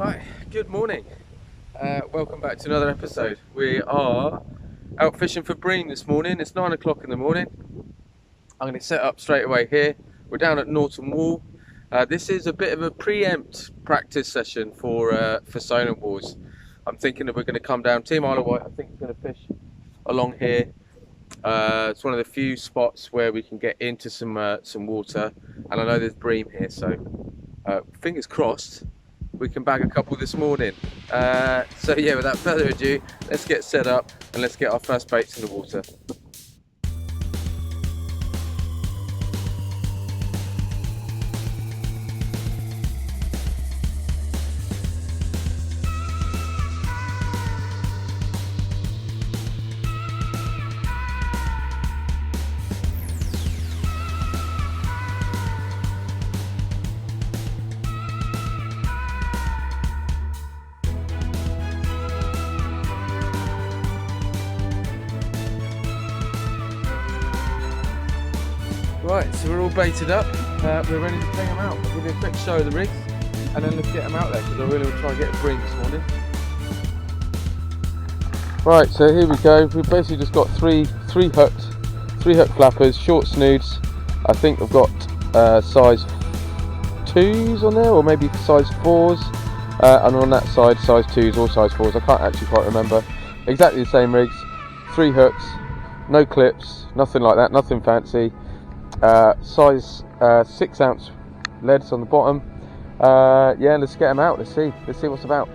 Hi, good morning. Welcome back to another episode. We are out fishing for bream this morning. It's 9 o'clock in the morning. I'm going to set up straight away here. We're down at Norton Wall. This is a bit of a preempt practice session for sonar wars. I'm thinking that we're going to come down. Team Isle of Wight, I think, is going to fish along here. It's one of the few spots where we can get into some water, and I know there's bream here, so fingers crossed we can bag a couple this morning. So yeah, without further ado, let's get set up and let's get our first baits in the water. Right, so we're all baited up. We're ready to ping them out. I'll give you a quick show of the rigs and then let's get them out there because I really want to try and get a bream this morning. Right, so here we go. We've basically just got three hook flappers, short snoods. I think I've got size 2s on there, or maybe size 4s, and on that side size 2s or size 4s. I can't actually quite remember. Exactly the same rigs, 3 hooks, no clips, nothing like that, nothing fancy. Size 6 ounce leads on the bottom. Yeah, let's get them out. Let's see what's about.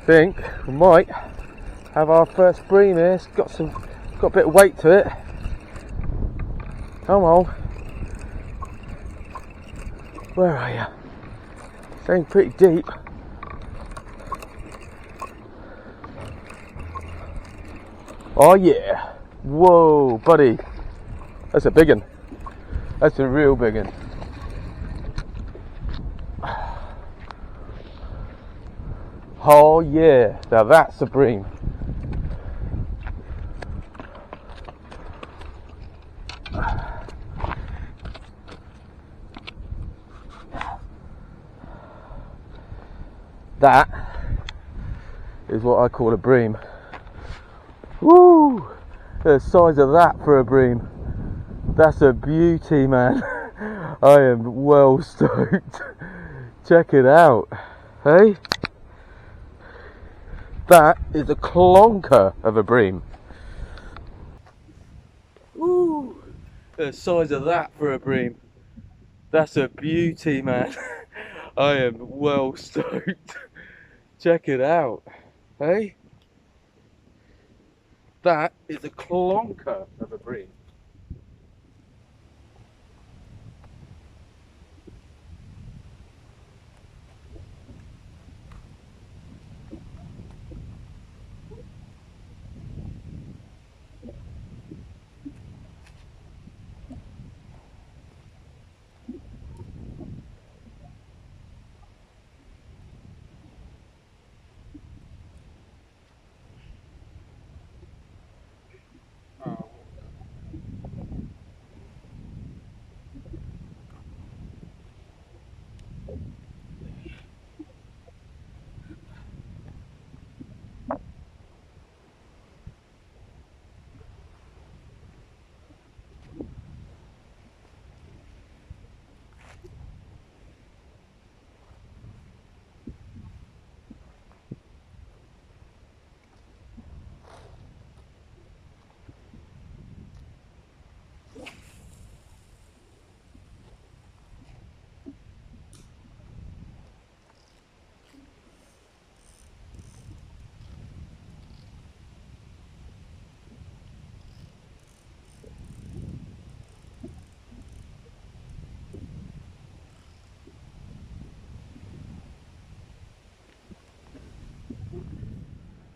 Think we might have our first bream here. It's got a bit of weight to it. Come on, where are you? It's aimed pretty deep. Oh yeah! Whoa, buddy, that's a big one. That's a real big one. Oh yeah, now that's a bream. That is what I call a bream. Woo! The size of that for a bream. That's a beauty, man. I am well stoked. Check it out. Hey? That is a clonker of a bream. Woo! The size of that for a bream. That's a beauty, man. I am well stoked. Check it out. Hey? That is a clonker of a bream.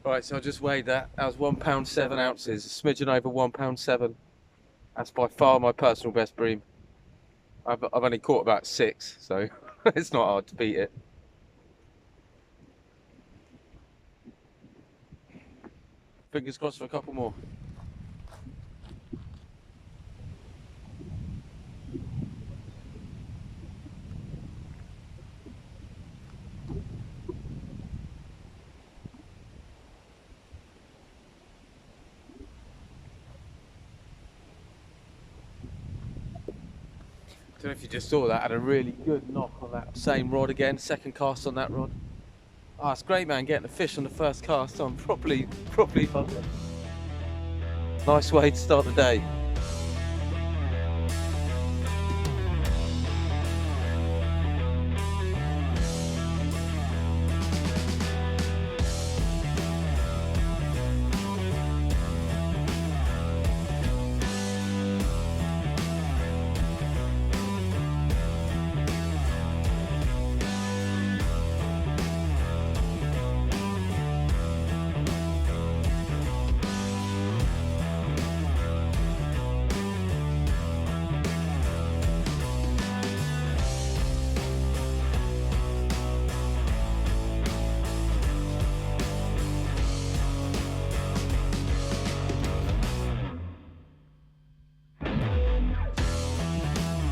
Right, so I just weighed that. That was £1.7 ounces, a smidgen over £1.7. That's by far my personal best bream. I've only caught about 6, so it's not hard to beat it. Fingers crossed for a couple more. Don't know if you just saw that. Had a really good knock on that same rod again. Second cast on that rod. Ah, it's great, man. Getting a fish on the first cast. I'm properly buzzing. Nice way to start the day.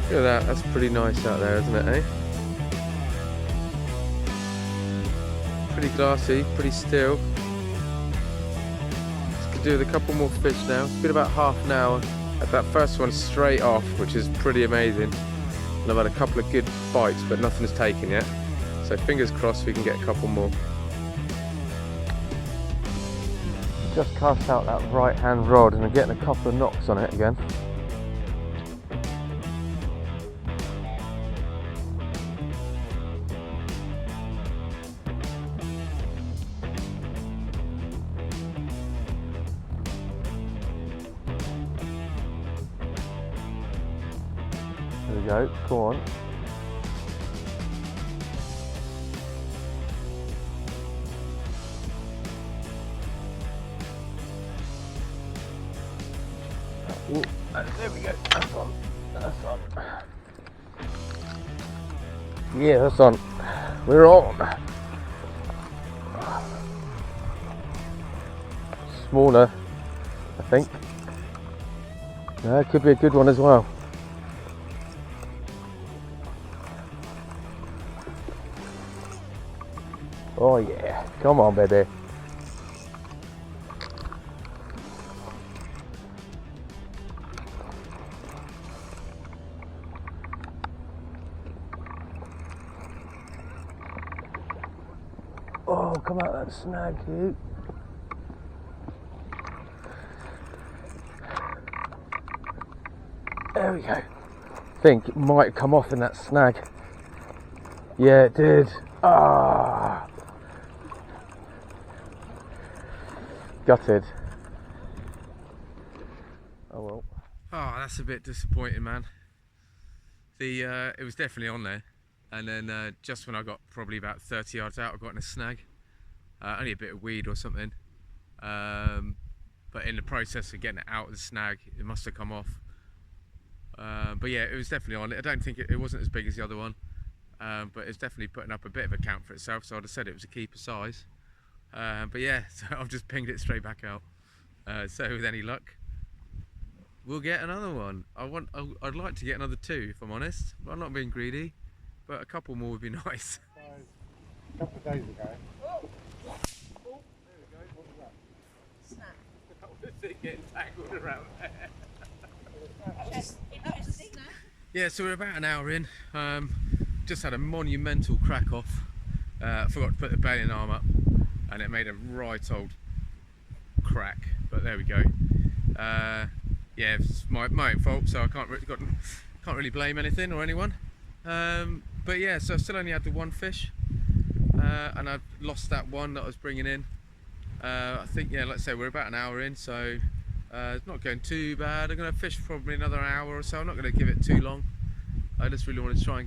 Look at that, that's pretty nice out there, isn't it, eh? Pretty glassy, pretty still. Just could do with a couple more fish now. It's been about half an hour. At that first one straight off, which is pretty amazing. And I've had a couple of good bites, but nothing's taken yet. So fingers crossed we can get a couple more. Just cast out that right hand rod and I'm getting a couple of knocks on it again. There we go, come on. Ooh, there we go, that's on, that's on. Yeah, that's on. We're on. Smaller, I think. No, it could be a good one as well. Oh yeah, come on baby. Oh, come out that snag, you. There we go. I think it might come off in that snag. Yeah, it did. Ah. Gutted. Oh well. Oh, that's a bit disappointing, man. It was definitely on there, and then just when I got probably about 30 yards out, I got in a snag. Only a bit of weed or something. But in the process of getting it out of the snag, it must have come off. But yeah, it was definitely on. I don't think it wasn't as big as the other one, but it's definitely putting up a bit of a count for itself. So I'd have said it was a keeper size. But yeah, so I've just pinged it straight back out. So with any luck, we'll get another one. I'd like to get another 2 if I'm honest. But I'm not being greedy, but a couple more would be nice. A couple of days ago. Oh, there we go. What was that? Snap. That was it getting tangled around there. Yeah, so we're about an hour in. Just had a monumental crack off. Forgot to put the baling arm up, and it made a right old crack. But there we go. Yeah, it's my own fault, so I can't really blame anything or anyone. But yeah, so I still only had the one fish, and I've lost that one that I was bringing in. I think, yeah, let's say we're about an hour in, so it's not going too bad. I'm going to fish for probably another hour or so. I'm not going to give it too long. I just really want to try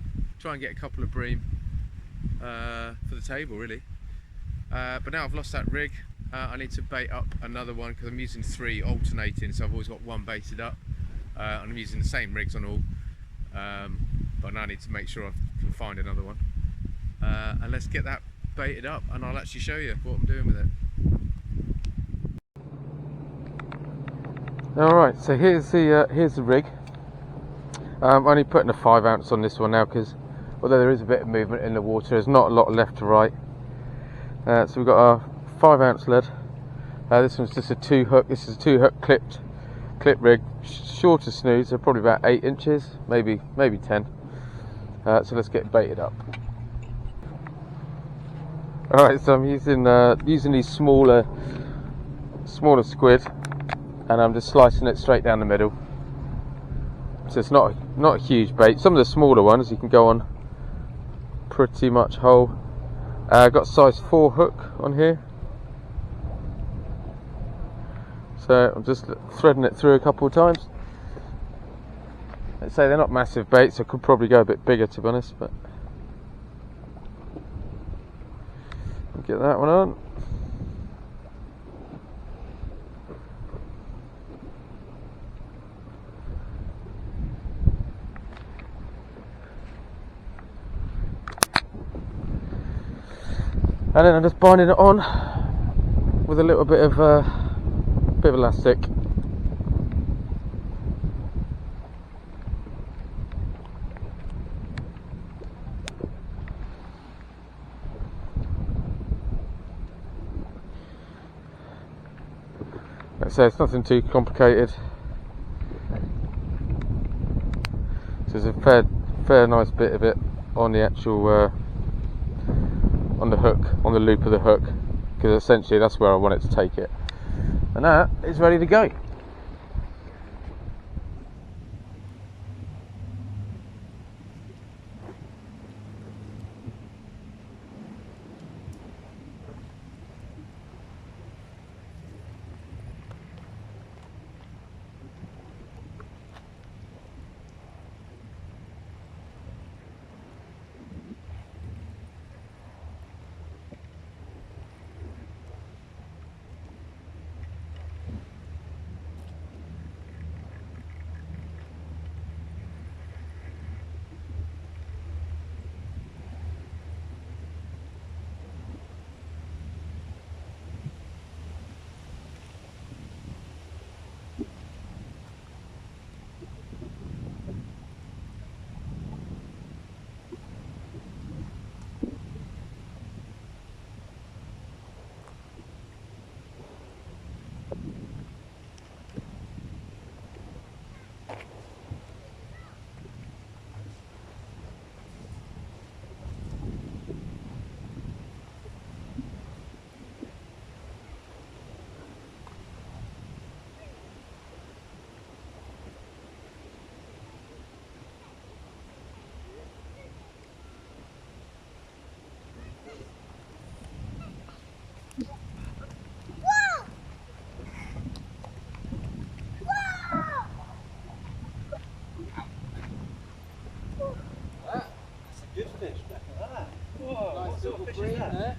and get a couple of bream for the table, really. But now I've lost that rig. I need to bait up another one because I'm using 3 alternating, so I've always got one baited up. And I'm using the same rigs on all, but now I need to make sure I can find another one. And let's get that baited up, and I'll actually show you what I'm doing with it. Alright, so here's the rig. I'm only putting a 5 ounce on this one now because although there is a bit of movement in the water, there's not a lot left to right. So we've got our 5 ounce lead. This one's just a 2 hook. This is a 2 hook clip rig, shorter snoods, so probably about 8 inches, maybe 10. So let's get baited up. Alright, so I'm using these smaller squid, and I'm just slicing it straight down the middle. So it's not a huge bait. Some of the smaller ones you can go on pretty much whole. I've got size 4 hook on here. So I'm just threading it through a couple of times. Let's say they're not massive baits, I could probably go a bit bigger to be honest, but I'll get that one on. And then I'm just binding it on with a little bit of elastic. So it's nothing too complicated. So there's a fair nice bit of it on the actual on the hook, on the loop of the hook, because essentially that's where I want it to take it. And that is ready to go.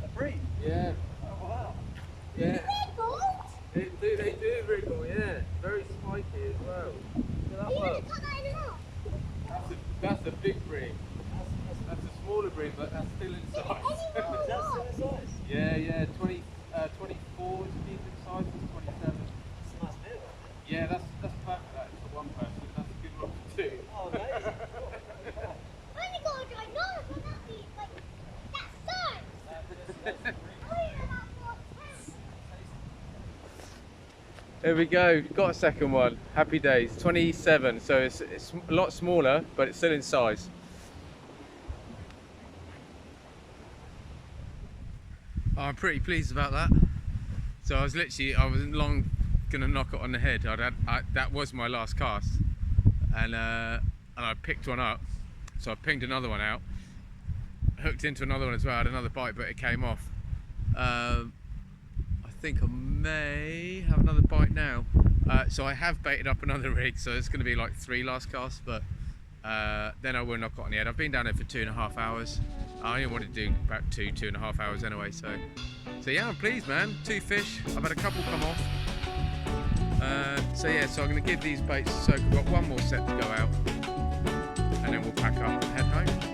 A bream? Yeah. Oh wow. Yeah. They do wriggle, yeah. Very spiky as well. That's a big bream. That's a smaller bream, but that's still in size. Is that still in size? Yeah, 24 is decent size, it's 27. That's a nice bit. Yeah, that's perfect that for one person. That's a good one for 2. Oh, amazing. There we go, got a second one. Happy days. 27, so it's a lot smaller, but it's still in size. Oh, I'm pretty pleased about that. So I wasn't long gonna knock it on the head. That was my last cast, and I picked one up. So I pinged another one out, hooked into another one as well. I had another bite, but it came off. I think I may have another bite now. So I have baited up another rig, so it's going to be like 3 last casts, but then I will knock it on the head. I've been down there for 2.5 hours. I only wanted to do about 2.5 hours anyway, so So yeah, I'm pleased, man. 2 fish. I've had a couple come off. So yeah, so I'm going to give these baits a soak. I've got one more set to go out, and then we'll pack up and head home.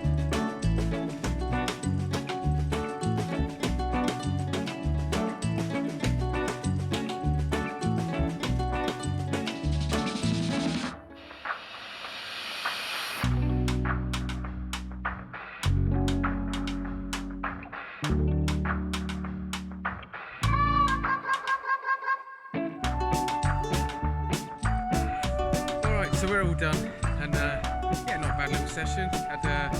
So we're all done, and yeah, not a bad little session. Had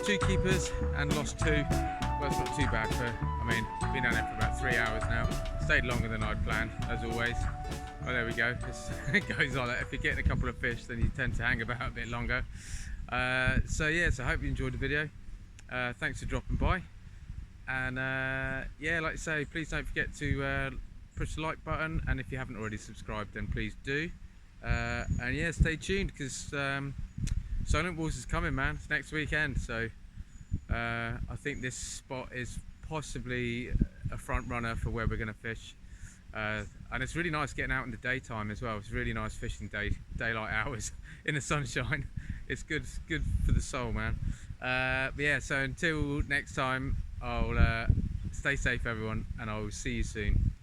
2 keepers and lost 2. Well, it's not too bad for, I mean, been down there for about 3 hours now. Stayed longer than I'd planned, as always. Well, there we go. It goes on. If you're getting a couple of fish, then you tend to hang about a bit longer. So yeah, so I hope you enjoyed the video. Thanks for dropping by. And yeah, like I say, please don't forget to push the like button, and if you haven't already subscribed, then please do. And yeah, stay tuned, because Silent Wars is coming, man. It's next weekend, so I think this spot is possibly a front runner for where we're going to fish. And it's really nice getting out in the daytime as well. It's really nice fishing daylight hours in the sunshine. It's good for the soul, man. But yeah, so until next time, I'll stay safe, everyone, and I'll see you soon.